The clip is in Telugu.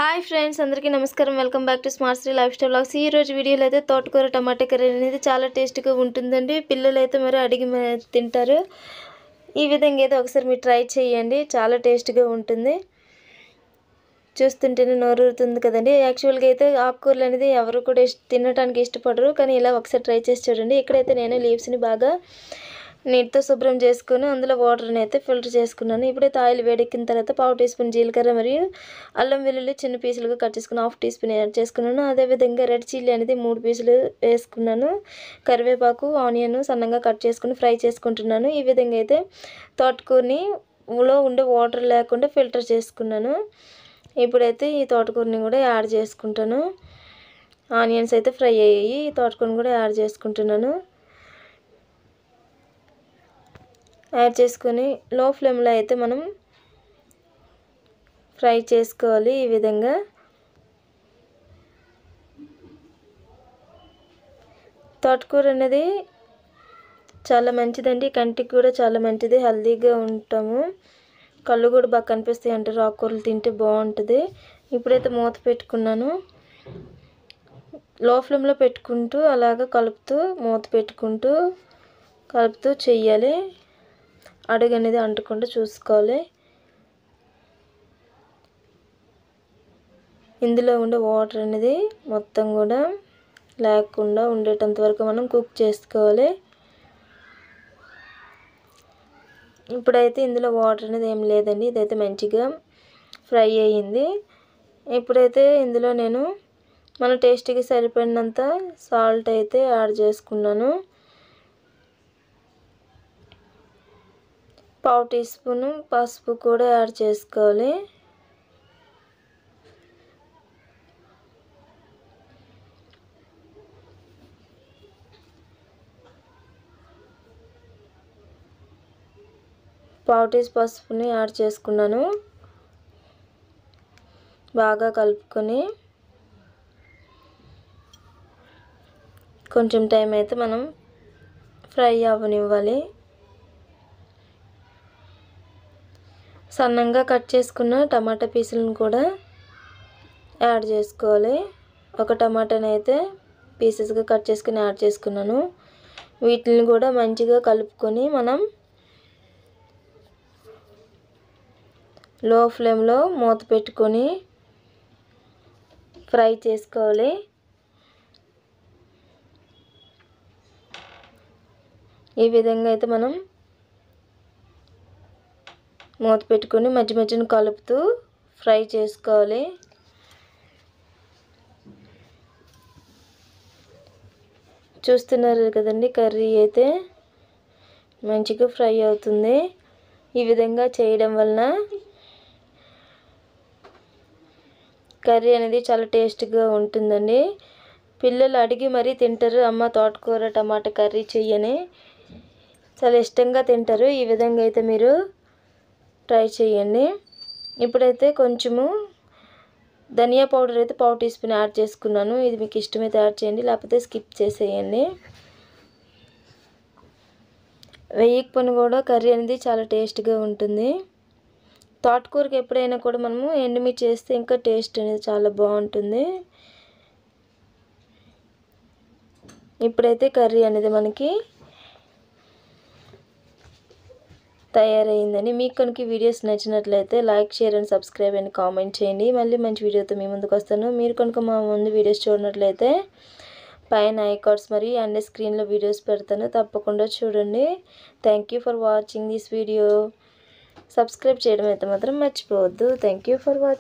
హాయ్ ఫ్రెండ్స్, అందరికీ నమస్కారం. Welcome back to smart Sri life style vlogs. ఈ రోజు వీడియోలో అయితే తోటకూర టమాటా కర్రీ అనేది చాలా టేస్టీగా ఉంటుందండి. పిల్లలు అయితే మరి అడిగి తింటారు. ఈ విధంగా అయితే ఒకసారి మీరు ట్రై చేయండి, చాలా టేస్టీగా ఉంటుంది. చూస్తుంటేనే నోరూరుతుంది కదండి. యాక్చువల్గా అయితే ఆకుకూరలు అనేది ఎవరు కూడా తినడానికి ఇష్టపడరు, కానీ ఇలా ఒకసారి ట్రై చేసి చూడండి. ఇక్కడైతే నేను లీవ్స్ని బాగా నీటితో శుభ్రం చేసుకుని అందులో వాటర్ని అయితే ఫిల్టర్ చేసుకున్నాను. ఇప్పుడైతే ఆయిల్ వేడెక్కిన తర్వాత 1/2 టీ స్పూన్ జీలకర్ర మరియు అల్లం వెల్లుల్లి చిన్న పీసులుగా కట్ చేసుకుని 1/2 టీ స్పూన్ యాడ్ చేసుకున్నాను. అదేవిధంగా రెడ్ చిల్లీ అనేది 3 పీసులు వేసుకున్నాను. కరివేపాకు, ఆనియన్ సన్నగా కట్ చేసుకుని ఫ్రై చేసుకుంటున్నాను. ఈ విధంగా అయితే తోటకూరని ఉండే వాటర్ లేకుండా ఫిల్టర్ చేసుకున్నాను. ఇప్పుడైతే ఈ తోటకూరని కూడా యాడ్ చేసుకుంటాను. ఆనియన్స్ అయితే ఫ్రై అయ్యాయి, ఈ తోటకూరని కూడా యాడ్ చేసుకుంటున్నాను. యాడ్ చేసుకొని లో ఫ్లేమ్లో అయితే మనం ఫ్రై చేసుకోవాలి. ఈ విధంగా తోటకూర అనేది చాలా మంచిదండి, కంటికి కూడా చాలా మంచిది, హెల్తీగా ఉంటాము, కళ్ళు కూడా బాగా కనిపిస్తాయి అంటారు. ఆకుకూరలు తింటే బాగుంటుంది. ఇప్పుడైతే మూత పెట్టుకున్నాను. లో ఫ్లేమ్లో పెట్టుకుంటూ అలాగ కలుపుతూ మూత పెట్టుకుంటూ కలుపుతూ చెయ్యాలి. అడుగు అనేది అంటకుండా చూసుకోవాలి. ఇందులో ఉండే వాటర్ అనేది మొత్తం కూడా లేకుండా ఉండేటంత వరకు మనం కుక్ చేసుకోవాలి. ఇప్పుడైతే ఇందులో వాటర్ అనేది ఏం లేదండి, ఇదైతే మంచిగా ఫ్రై అయ్యింది. ఇప్పుడైతే ఇందులో నేను మన టేస్ట్కి సరిపడినంత సాల్ట్ అయితే యాడ్ చేసుకున్నాను. 1/2 టీ స్పూన్ పసుపు కూడా యాడ్ చేసుకోవాలి. పావు టీ స్పూన్ పసుపుని యాడ్ చేసుకున్నాను. బాగా కలుపుకొని కొంచెం టైం అయితే మనం ఫ్రై అవ్వనివ్వాలి. సన్నంగా కట్ చేసుకున్న టమాటా పీసులను కూడా యాడ్ చేసుకోవాలి. ఒక టమాటాని అయితే పీసెస్గా కట్ చేసుకుని యాడ్ చేసుకున్నాను. వీటిని కూడా మంచిగా కలుపుకొని మనం లో ఫ్లేమ్లో మూత పెట్టుకొని ఫ్రై చేసుకోవాలి. ఈ విధంగా అయితే మనం మూత పెట్టుకొని మధ్య మధ్యన కలుపుతూ ఫ్రై చేసుకోవాలి. చూస్తున్నారు కదండి, కర్రీ అయితే మంచిగా ఫ్రై అవుతుంది. ఈ విధంగా చేయడం వలన కర్రీ అనేది చాలా టేస్ట్గా ఉంటుందండి. పిల్లలు అడిగి మరీ తింటారు, అమ్మ తోటకూర టమాటా కర్రీ చెయ్యని, చాలా ఇష్టంగా తింటారు. ఈ విధంగా అయితే మీరు ట్రై చేయండి. ఇప్పుడైతే కొంచెము ధనియా పౌడర్ అయితే 1/2 టీ స్పూన్ యాడ్ చేసుకున్నాను. ఇది మీకు ఇష్టమైతే యాడ్ చేయండి, లేకపోతే స్కిప్ చేసేయండి. వేయకపోయినా కూడా కర్రీ అనేది చాలా టేస్ట్గా ఉంటుంది. తోటకూరకి ఎప్పుడైనా కూడా మనము ఎండుమిర్చి చేస్తే ఇంకా టేస్ట్ అనేది చాలా బాగుంటుంది. ఇప్పుడైతే కర్రీ అనేది మనకి తయారైందని. మీకు కనుక వీడియోస్ నచ్చినట్లయితే like, share and subscribe and comment చేయండి. మళ్ళీ మంచి వీడియోతో మీ ముందుకు వస్తాను. మీరు కనుక మా ముందు వీడియోస్ చూడనట్లయితే పైన ఐకార్డ్స్ మరియు అండ్ స్క్రీన్లో వీడియోస్ పెడతాను, తప్పకుండా చూడండి. Thank you for watching this video. Subscribe చేయడం అయితే మాత్రం మర్చిపోవద్దు. Thank you for watching.